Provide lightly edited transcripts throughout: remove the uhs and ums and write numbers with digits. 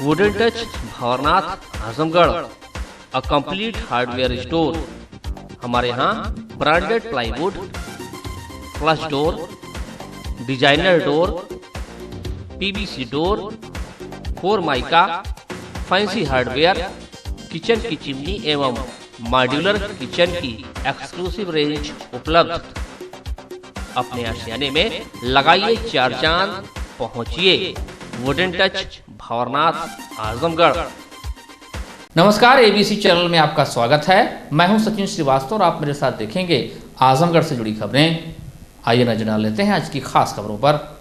Wooden touch Bhanwarnath Azamgarh, a complete hardware store. हमारे यहाँ branded plywood, flush door, designer door, PVC door, four mica, fancy hardware, kitchen की chimney एवं modular kitchen की exclusive range उपलब्ध। अपने आशियाने में लगाइए 4 चांद, पहुंचिए वुडन टच भंवरनाथ आजमगढ़। नमस्कार, एबीसी चैनल में आपका स्वागत है। मैं हूं सचिन श्रीवास्तव और आप मेरे साथ देखेंगे आजमगढ़ से जुड़ी खबरें। आइए नजर डाल लेते हैं आज की खास खबरों पर।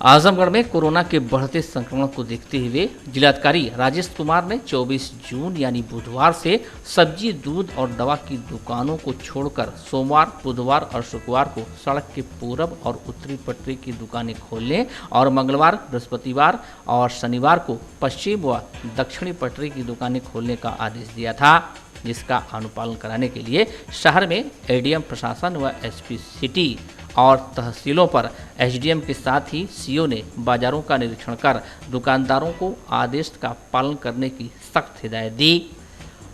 आजमगढ़ में कोरोना के बढ़ते संक्रमण को देखते हुए जिलाधिकारी राजेश कुमार ने 24 जून यानी बुधवार से सब्जी, दूध और दवा की दुकानों को छोड़कर सोमवार, बुधवार और शुक्रवार को सड़क के पूरब और उत्तरी पटरी की दुकानें खोलने और मंगलवार, बृहस्पतिवार और शनिवार को पश्चिम व दक्षिणी पटरी की दुकानें खोलने का आदेश दिया था, जिसका अनुपालन कराने के लिए शहर में एडीएम प्रशासन व एसपी सिटी और तहसीलों पर एसडीएम के साथ ही सीओ ने बाजारों का निरीक्षण कर दुकानदारों को आदेश का पालन करने की सख्त हिदायत दी।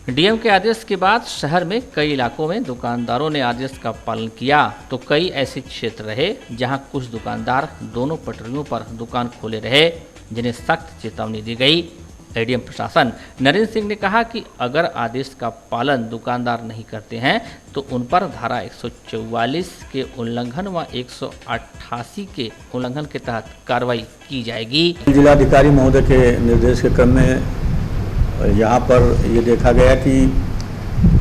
डीएम के आदेश के बाद शहर में कई इलाकों में दुकानदारों ने आदेश का पालन किया, तो कई ऐसे क्षेत्र रहे जहां कुछ दुकानदार दोनों पटरियों पर दुकान खोले रहे, जिन्हें सख्त चेतावनी दी गई। एडीएम प्रशासन नरेंद्र सिंह ने कहा कि अगर आदेश का पालन दुकानदार नहीं करते हैं तो उन पर धारा 144 के उल्लंघन व 188 के उल्लंघन के तहत कार्रवाई की जाएगी। जिलाधिकारी महोदय के निर्देश के क्रम में यहाँ पर ये देखा गया कि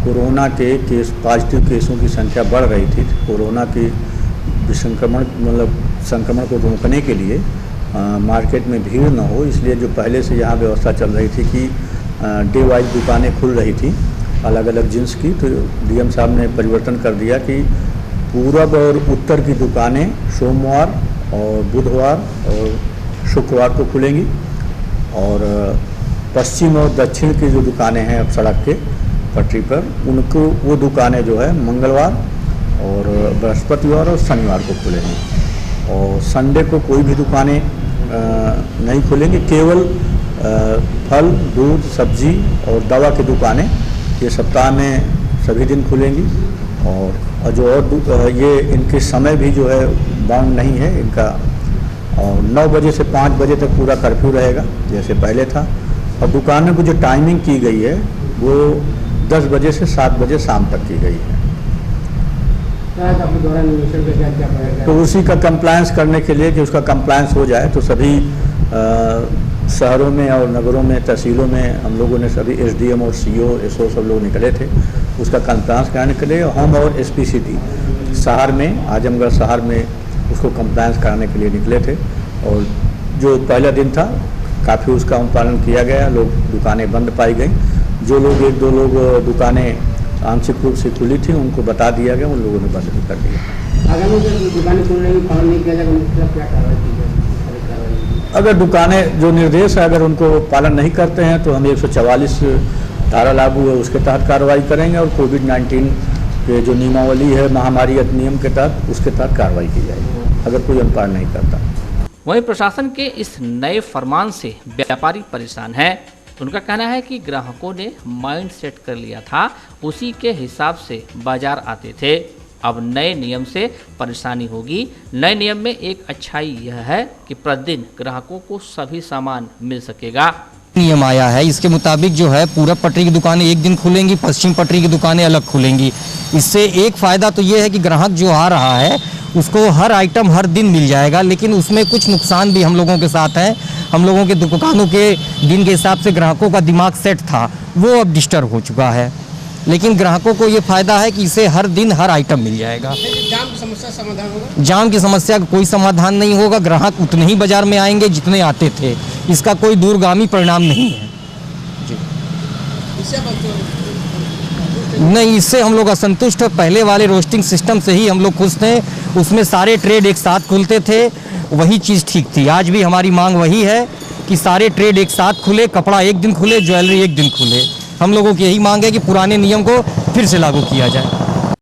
कोरोना के पॉजिटिव केसों की संख्या बढ़ रही थी। कोरोना की संक्रमण को रोकने के लिए मार्केट में भीड़ न हो, इसलिए जो पहले से यहाँ व्यवस्था चल रही थी कि डे वाइज दुकानें खुल रही थी अलग अलग जिन्स की, तो डीएम साहब ने परिवर्तन कर दिया कि पूरब और उत्तर की दुकानें सोमवार और बुधवार और शुक्रवार को खुलेंगी और पश्चिम और दक्षिण की जो दुकानें हैं अब सड़क के पटरी पर, उनको वो दुकानें जो है मंगलवार और बृहस्पतिवार और शनिवार को खुलेंगी। और संडे को कोई भी दुकानें नहीं खुलेंगी, केवल फल, दूध, सब्जी और दवा की दुकानें ये सप्ताह में सभी दिन खुलेंगी। और जो और ये इनके समय भी जो है बाउंड नहीं है इनका, और 9 बजे से 5 बजे तक पूरा कर्फ्यू रहेगा जैसे पहले था। और दुकानों की जो टाइमिंग की गई है वो 10 बजे से 7 बजे शाम तक की गई है। तो उसी का कंप्लायंस करने के लिए कि उसका कंप्लायंस हो जाए, तो सभी शहरों में और नगरों में, तहसीलों में हम लोगों ने सभी एसडीएम और सीओ, एसओ सब लोग निकले थे उसका कंप्लायंस कराने के लिए। हम और एसपी सिटी शहर में, आजमगढ़ शहर में उसको कंप्लायंस कराने के लिए निकले थे। और जो पहला दिन था काफ़ी उसका पालन किया गया, लोग दुकानें बंद पाई गई। जो लोग 1-2 लोग दुकानें आंशिक रूप से खुली थी उनको बता दिया गया, उन लोगों ने बंद भी कर दिया। अगर दुकानें जो निर्देश है अगर उनको पालन नहीं करते हैं तो हम 144 धारा लागू है उसके तहत कार्रवाई करेंगे, और कोविड-19 के जो नियमावली है महामारी अधिनियम के तहत उसके तहत कार्रवाई की जाएगी अगर कोई अनुपालन नहीं करता। वहीं प्रशासन के इस नए फरमान से व्यापारी परेशान है। उनका कहना है कि ग्राहकों ने माइंड सेट कर लिया था, उसी के हिसाब से बाजार आते थे। अब नए नियम से परेशानी होगी। नए नियम में एक अच्छाई यह है कि प्रतिदिन ग्राहकों को सभी सामान मिल सकेगा। नियम आया है, इसके मुताबिक जो है पूरब पटरी की दुकानें एक दिन खुलेंगी, पश्चिम पटरी की दुकानें अलग खुलेंगी। इससे एक फ़ायदा तो ये है कि ग्राहक जो आ रहा है उसको हर आइटम हर दिन मिल जाएगा, लेकिन उसमें कुछ नुकसान भी हम लोगों के साथ है। हम लोगों के दुकानों के दिन के हिसाब से ग्राहकों का दिमाग सेट था, वो अब डिस्टर्ब हो चुका है, लेकिन ग्राहकों को ये फ़ायदा है कि इसे हर दिन हर आइटम मिल जाएगा। जाम की समस्या समाधान होगा? जाम की समस्या का कोई समाधान नहीं होगा। ग्राहक उतने ही बाजार में आएंगे जितने आते थे, इसका कोई दूरगामी परिणाम नहीं है जी। नहीं, इससे हम लोग असंतुष्ट है। पहले वाले रोस्टिंग सिस्टम से ही हम लोग खुश थे, उसमें सारे ट्रेड एक साथ खुलते थे, वही चीज़ ठीक थी। आज भी हमारी मांग वही है कि सारे ट्रेड एक साथ खुले, कपड़ा एक दिन खुले, ज्वेलरी एक दिन खुले। हम लोगों की यही मांग है कि पुराने नियम को फिर से लागू किया जाए।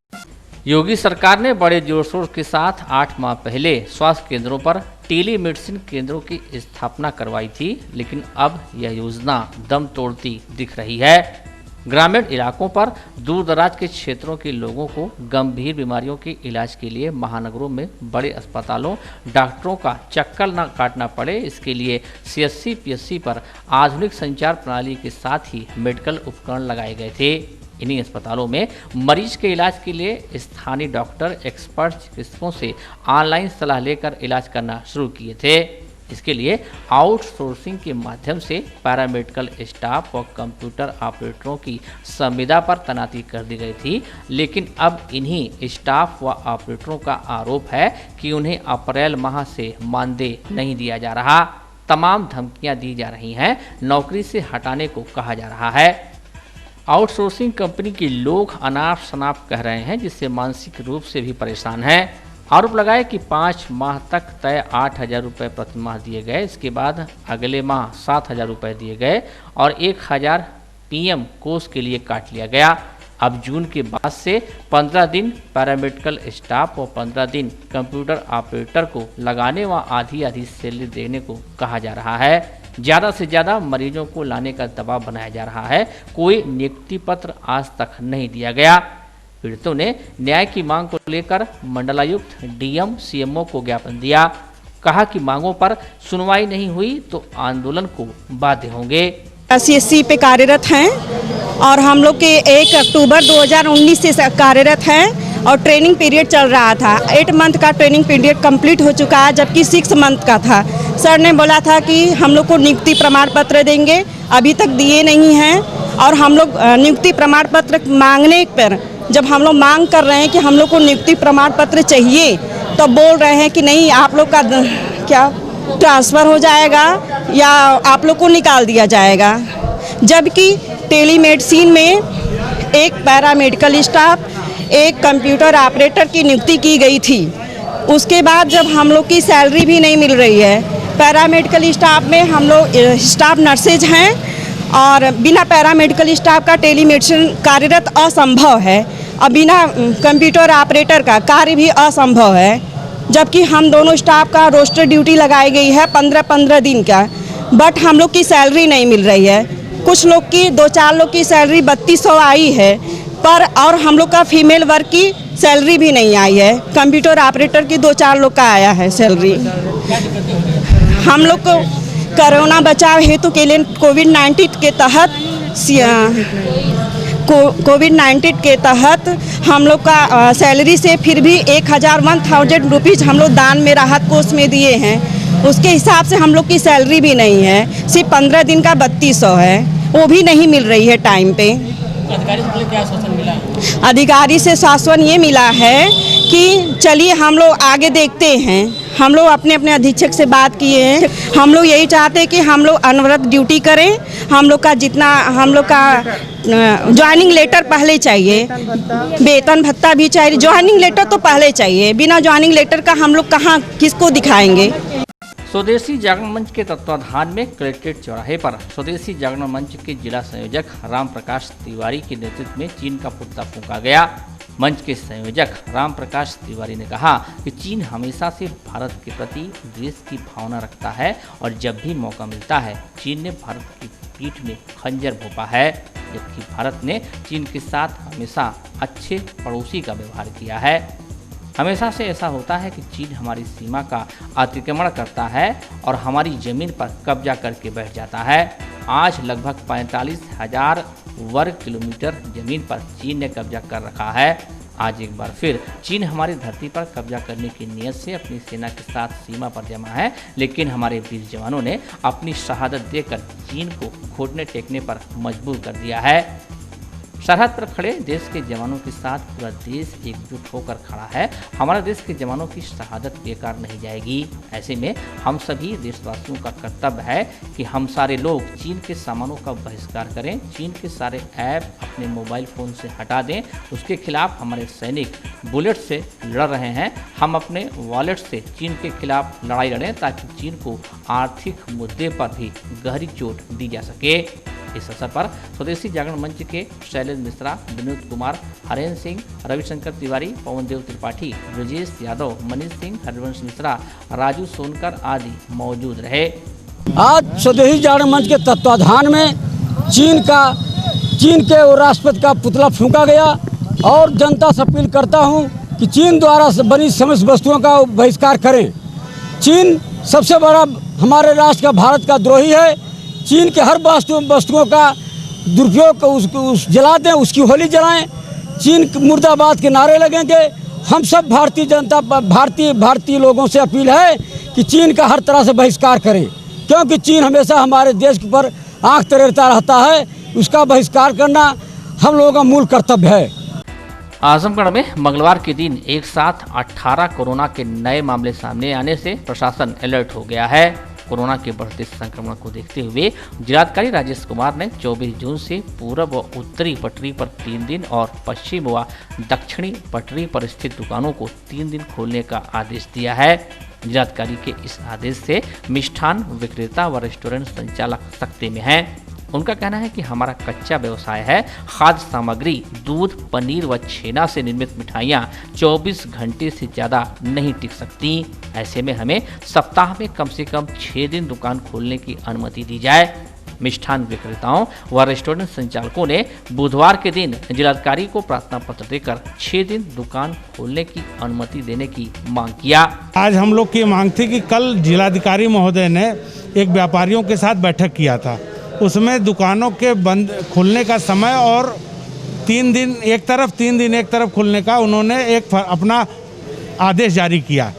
योगी सरकार ने बड़े जोर शोर के साथ 8 माह पहले स्वास्थ्य केंद्रों पर टेलीमेडिसिन केंद्रों की स्थापना करवाई थी, लेकिन अब यह योजना दम तोड़ती दिख रही है। ग्रामीण इलाकों पर दूर दराज के क्षेत्रों के लोगों को गंभीर बीमारियों के इलाज के लिए महानगरों में बड़े अस्पतालों डॉक्टरों का चक्कर न काटना पड़े, इसके लिए CSC PSC पर आधुनिक संचार प्रणाली के साथ ही मेडिकल उपकरण लगाए गए थे। इन्हीं अस्पतालों में मरीज के इलाज के लिए स्थानीय डॉक्टर एक्सपर्ट चिकित्सकों से ऑनलाइन सलाह लेकर इलाज करना शुरू किए थे। इसके लिए आउटसोर्सिंग के माध्यम से पैरामेडिकल स्टाफ और कंप्यूटर ऑपरेटरों की संविदा पर तैनाती कर दी गई थी, लेकिन अब इन्हीं स्टाफ व ऑपरेटरों का आरोप है कि उन्हें अप्रैल माह से मानदेय नहीं दिया जा रहा। तमाम धमकियां दी जा रही हैं, नौकरी से हटाने को कहा जा रहा है। आउटसोर्सिंग कंपनी के लोग अनाप शनाप कह रहे हैं, जिससे मानसिक रूप से भी परेशान हैं। आरोप लगाए कि 5 माह तक तय 8,000 रुपये प्रति माह दिए गए, इसके बाद अगले माह 7,000 रुपये दिए गए और 1,000 PM कोर्स के लिए काट लिया गया। अब जून के बाद से 15 दिन पैरामेडिकल स्टाफ और 15 दिन कंप्यूटर ऑपरेटर को लगाने व आधी सैलरी देने को कहा जा रहा है। ज़्यादा से ज़्यादा मरीजों को लाने का दबाव बनाया जा रहा है। कोई नियुक्ति पत्र आज तक नहीं दिया गया। पीड़ितों ने न्याय की मांग को लेकर मंडलायुक्त DM CMO को ज्ञापन दिया। कहा कि मांगों पर सुनवाई नहीं हुई तो आंदोलन को बाध्य होंगे। CSC पे कार्यरत हैं और हम लोग के 1 अक्टूबर 2019 से कार्यरत हैं और ट्रेनिंग पीरियड चल रहा था। 8 मंथ का ट्रेनिंग पीरियड कंप्लीट हो चुका है, जबकि 6 मंथ का था। सर ने बोला था कि हम लोग को नियुक्ति प्रमाण पत्र देंगे, अभी तक दिए नहीं हैं। और हम लोग नियुक्ति प्रमाण पत्र मांगने पर जब हम लोग मांग कर रहे हैं कि हम लोग को नियुक्ति प्रमाण पत्र चाहिए, तो बोल रहे हैं कि नहीं, आप लोग का क्या ट्रांसफ़र हो जाएगा या आप लोग को निकाल दिया जाएगा। जबकि टेलीमेडिसिन में एक पैरामेडिकल स्टाफ, एक कंप्यूटर ऑपरेटर की नियुक्ति की गई थी। उसके बाद जब हम लोग की सैलरी भी नहीं मिल रही है। पैरामेडिकल स्टाफ में हम लोग स्टाफ नर्सेज हैं और बिना पैरामेडिकल स्टाफ का टेलीमेडिसिन कार्यरत असंभव है और बिना कंप्यूटर ऑपरेटर का कार्य भी असंभव है। जबकि हम दोनों स्टाफ का रोस्टर ड्यूटी लगाई गई है 15-15 दिन का, बट हम लोग की सैलरी नहीं मिल रही है। कुछ लोग की 2-4 लोग की सैलरी 3200 आई है, पर और हम लोग का फीमेल वर्क की सैलरी भी नहीं आई है। कंप्यूटर ऑपरेटर की 2-4 लोग का आया है सैलरी। हम लोग को कोरोना बचाव हेतु के लिए कोविड-19 के तहत हम लोग का सैलरी से फिर भी 1,000 रुपीज़ हम लोग दान में राहत कोष में दिए हैं। उसके हिसाब से हम लोग की सैलरी भी नहीं है, सिर्फ 15 दिन का 3200 है, वो भी नहीं मिल रही है टाइम पे। अधिकारी से क्या आश्वासन मिला? अधिकारी से आश्वासन ये मिला है कि चलिए हम लोग आगे देखते हैं। हम लोग अपने अपने अधीक्षक से बात किए हैं। हम लोग यही चाहते हैं कि हम लोग अनवरत ड्यूटी करें। हम लोग का जितना हम लोग का ज्वाइनिंग लेटर पहले चाहिए, वेतन भत्ता भी चाहिए, ज्वाइनिंग लेटर तो पहले चाहिए। बिना ज्वाइनिंग लेटर का हम लोग कहाँ किसको दिखाएंगे। स्वदेशी जागरण मंच के तत्वाधान में कलेक्ट्रेट चौराहे पर स्वदेशी जागरण मंच के जिला संयोजक राम प्रकाश तिवारी के नेतृत्व में चीन का पुतला फूंका गया। मंच के संयोजक राम प्रकाश तिवारी ने कहा कि चीन हमेशा से भारत के प्रति द्वेष की भावना रखता है और जब भी मौका मिलता है चीन ने भारत की पीठ में खंजर भोंपा है, जबकि भारत ने चीन के साथ हमेशा अच्छे पड़ोसी का व्यवहार किया है। हमेशा से ऐसा होता है कि चीन हमारी सीमा का अतिक्रमण करता है और हमारी ज़मीन पर कब्जा करके बैठ जाता है। आज लगभग 45,000 वर्ग किलोमीटर ज़मीन पर चीन ने कब्जा कर रखा है। आज एक बार फिर चीन हमारी धरती पर कब्जा करने की नीयत से अपनी सेना के साथ सीमा पर जमा है, लेकिन हमारे वीर जवानों ने अपनी शहादत देकर चीन को घुटने टेकने पर मजबूर कर दिया है। सरहद पर खड़े देश के जवानों के साथ पूरा देश एकजुट होकर खड़ा है। हमारा देश के जवानों की शहादत बेकार नहीं जाएगी। ऐसे में हम सभी देशवासियों का कर्तव्य है कि हम सारे लोग चीन के सामानों का बहिष्कार करें, चीन के सारे ऐप अपने मोबाइल फ़ोन से हटा दें। उसके खिलाफ हमारे सैनिक बुलेट से लड़ रहे हैं, हम अपने वॉलेट से चीन के खिलाफ लड़ाई लड़ें ताकि चीन को आर्थिक मुद्दे पर भी गहरी चोट दी जा सके। इस अवसर पर स्वदेशी जागरण मंच के शैलेंद्र मिश्रा, विनोद कुमार, हरेंद्र सिंह, रविशंकर तिवारी, पवनदेव त्रिपाठी, ब्रजेश यादव, मनीष सिंह, हरिवंश मिश्रा, राजू सोनकर आदि मौजूद रहे। आज स्वदेशी जागरण मंच के तत्वाधान में चीन के राष्ट्रपति का पुतला फूंका गया और जनता से अपील करता हूं कि चीन द्वारा बनी समस्त वस्तुओं का बहिष्कार करें। चीन सबसे बड़ा हमारे राष्ट्र का, भारत का द्रोही है। चीन के हर वस्तुओं का दुरुपयोग उसको जला दें, उसकी होली जलाएं। चीन मुर्दाबाद के नारे लगेंगे। हम सब भारतीय जनता, भारतीय लोगों से अपील है कि चीन का हर तरह से बहिष्कार करें, क्योंकि चीन हमेशा हमारे देश पर आंख तरेरता रहता है। उसका बहिष्कार करना हम लोगों का मूल कर्तव्य है। आजमगढ़ में मंगलवार के दिन एक साथ 18 कोरोना के नए मामले सामने आने से प्रशासन अलर्ट हो गया है। कोरोना के बढ़ते संक्रमण को देखते हुए जिलाधिकारी राजेश कुमार ने 24 जून से पूर्व व उत्तरी पटरी पर 3 दिन और पश्चिम व दक्षिणी पटरी पर स्थित दुकानों को 3 दिन खोलने का आदेश दिया है। जिलाधिकारी के इस आदेश से मिष्ठान विक्रेता व रेस्टोरेंट संचालक सख्ती में हैं। उनका कहना है कि हमारा कच्चा व्यवसाय है। खाद्य सामग्री, दूध, पनीर व छेना से निर्मित मिठाइयाँ 24 घंटे से ज़्यादा नहीं टिक सकती। ऐसे में हमें सप्ताह में कम से कम 6 दिन दुकान खोलने की अनुमति दी जाए। मिष्ठान विक्रेताओं व रेस्टोरेंट संचालकों ने बुधवार के दिन जिलाधिकारी को प्रार्थना पत्र देकर 6 दिन दुकान खोलने की अनुमति देने की मांग किया। आज हम लोग की मांग थी कि कल जिलाधिकारी महोदय ने एक व्यापारियों के साथ बैठक किया था। उसमें दुकानों के बंद खुलने का समय और 3 दिन एक तरफ खुलने का उन्होंने एक अपना आदेश जारी किया।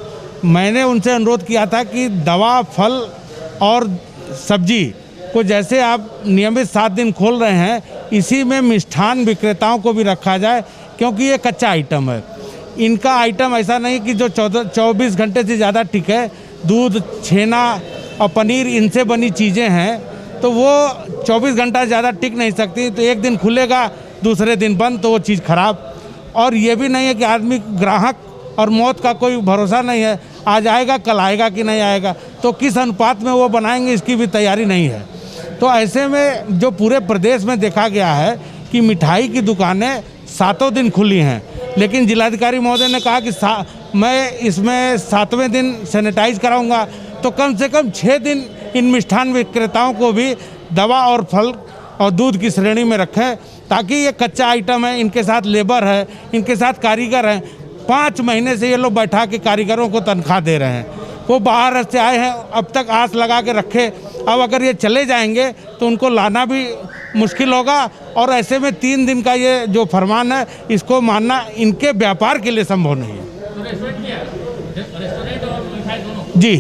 मैंने उनसे अनुरोध किया था कि दवा, फल और सब्जी को जैसे आप नियमित 7 दिन खोल रहे हैं, इसी में मिष्ठान विक्रेताओं को भी रखा जाए, क्योंकि ये कच्चा आइटम है। इनका आइटम ऐसा नहीं कि जो 24 घंटे से ज़्यादा टिके। दूध, छेना और पनीर इनसे बनी चीज़ें हैं, तो वो 24 घंटा ज़्यादा टिक नहीं सकती। तो एक दिन खुलेगा, दूसरे दिन बंद, तो वो चीज़ खराब। और ये भी नहीं है कि आदमी, ग्राहक और मौत का कोई भरोसा नहीं है, आज आएगा कल आएगा कि नहीं आएगा, तो किस अनुपात में वो बनाएंगे इसकी भी तैयारी नहीं है। तो ऐसे में जो पूरे प्रदेश में देखा गया है कि मिठाई की दुकानें 7 दिन खुली हैं, लेकिन जिलाधिकारी महोदय ने कहा कि मैं इसमें 7वें दिन सैनिटाइज कराऊंगा, तो कम से कम 6 दिन इन मिष्ठान विक्रेताओं को भी दवा और फल और दूध की श्रेणी में रखें, ताकि ये कच्चा आइटम है, इनके साथ लेबर है, इनके साथ कारीगर हैं। 5 महीने से ये लोग बैठा के कारीगरों को तनख्वाह दे रहे हैं। वो बाहर से आए हैं, अब तक आस लगा के रखे। अब अगर ये चले जाएंगे तो उनको लाना भी मुश्किल होगा, और ऐसे में 3 दिन का ये जो फरमान है, इसको मानना इनके व्यापार के लिए संभव नहीं है। जी,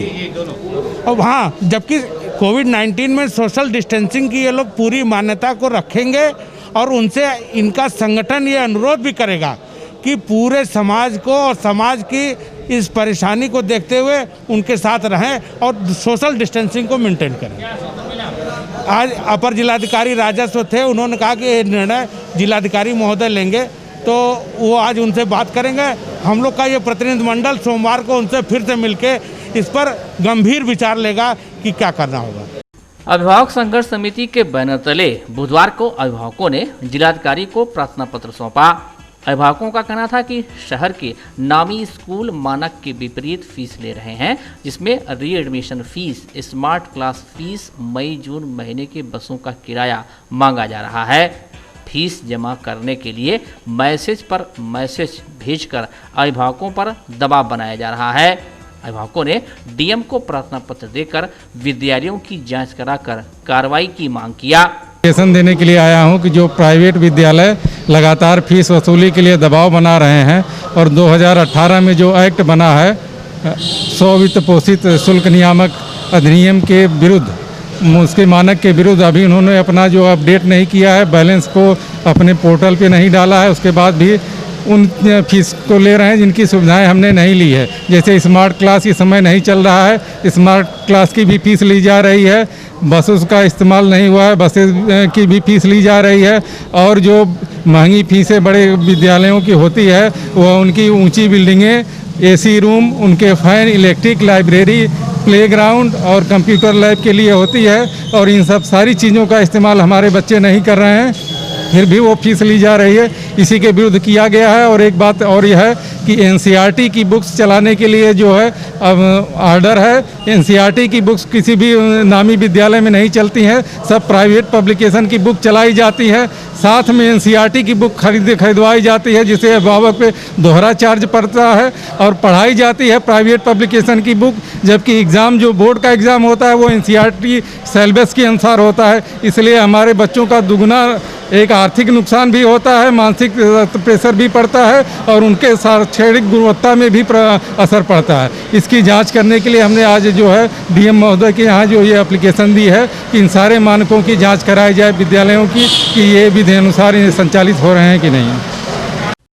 अब हाँ, जबकि कोविड-19 में सोशल डिस्टेंसिंग की ये लोग पूरी मान्यता को रखेंगे, और उनसे इनका संगठन ये अनुरोध भी करेगा कि पूरे समाज को और समाज की इस परेशानी को देखते हुए उनके साथ रहें और सोशल डिस्टेंसिंग को मेंटेन करें। आज अपर जिलाधिकारी राजस्व थे, उन्होंने कहा कि ये निर्णय जिलाधिकारी महोदय लेंगे, तो वो आज उनसे बात करेंगे। हम लोग का ये प्रतिनिधिमंडल सोमवार को उनसे फिर से मिलके इस पर गंभीर विचार लेगा कि क्या करना होगा। अभिभावक संघर्ष समिति के बैनर तले बुधवार को अभिभावकों ने जिलाधिकारी को प्रार्थना पत्र सौंपा। अभिभावकों का कहना था कि शहर के नामी स्कूल मानक के विपरीत फीस ले रहे हैं, जिसमें re admission fees, smart class fees, मई-जून महीने के बसों का किराया मांगा जा रहा है। फीस जमा करने के लिए मैसेज पर मैसेज भेजकर अभिभावकों पर दबाव बनाया जा रहा है। अभिभावकों ने डीएम को प्रार्थना पत्र देकर विद्यालयों की जांच कराकर कार्रवाई की मांग किया। देने के लिए आया हूं कि जो प्राइवेट विद्यालय लगातार फीस वसूली के लिए दबाव बना रहे हैं, और 2018 में जो एक्ट बना है स्व-वित्त पोषित शुल्क नियामक अधिनियम के विरुद्ध, उसके मानक के विरुद्ध अभी उन्होंने अपना जो अपडेट नहीं किया है, बैलेंस को अपने पोर्टल पे नहीं डाला है, उसके बाद भी उन फीस को ले रहे हैं जिनकी सुविधाएं हमने नहीं ली है। जैसे स्मार्ट क्लास इस समय नहीं चल रहा है, स्मार्ट क्लास की भी फीस ली जा रही है। बसेस का इस्तेमाल नहीं हुआ है, बसेस की भी फीस ली जा रही है। और जो महंगी फीसें बड़े विद्यालयों की होती है, वह उनकी ऊंची बिल्डिंगें, एसी रूम, उनके फ़ैन, इलेक्ट्रिक, लाइब्रेरी, प्लेग्राउंड और कंप्यूटर लैब के लिए होती है, और इन सब सारी चीज़ों का इस्तेमाल हमारे बच्चे नहीं कर रहे हैं, फिर भी वो फीस ली जा रही है। इसी के विरुद्ध किया गया है। और एक बात और यह है कि एनसीईआरटी की बुक्स चलाने के लिए जो है अब ऑर्डर है। एनसीईआरटी की बुक्स किसी भी नामी विद्यालय में नहीं चलती हैं, सब प्राइवेट पब्लिकेशन की बुक चलाई जाती है। साथ में एनसीईआरटी की बुक खरीदवाई जाती है, जिसे अभिभावक पे दोहरा चार्ज पड़ता है, और पढ़ाई जाती है प्राइवेट पब्लिकेशन की बुक, जबकि एग्ज़ाम जो बोर्ड का एग्ज़ाम होता है वो एनसीईआरटी सिलेबस के अनुसार होता है। इसलिए हमारे बच्चों का दुगना एक आर्थिक नुकसान भी होता है, मानसिक प्रेशर भी पड़ता है, और उनके शैक्षणिक गुणवत्ता में भी असर पड़ता है। इसकी जांच करने के लिए हमने आज जो है डीएम महोदय के यहाँ जो ये एप्लीकेशन दी है कि इन सारे मानकों की जांच कराई जाए विद्यालयों की, कि ये विधि अनुसार ये संचालित हो रहे हैं कि नहीं।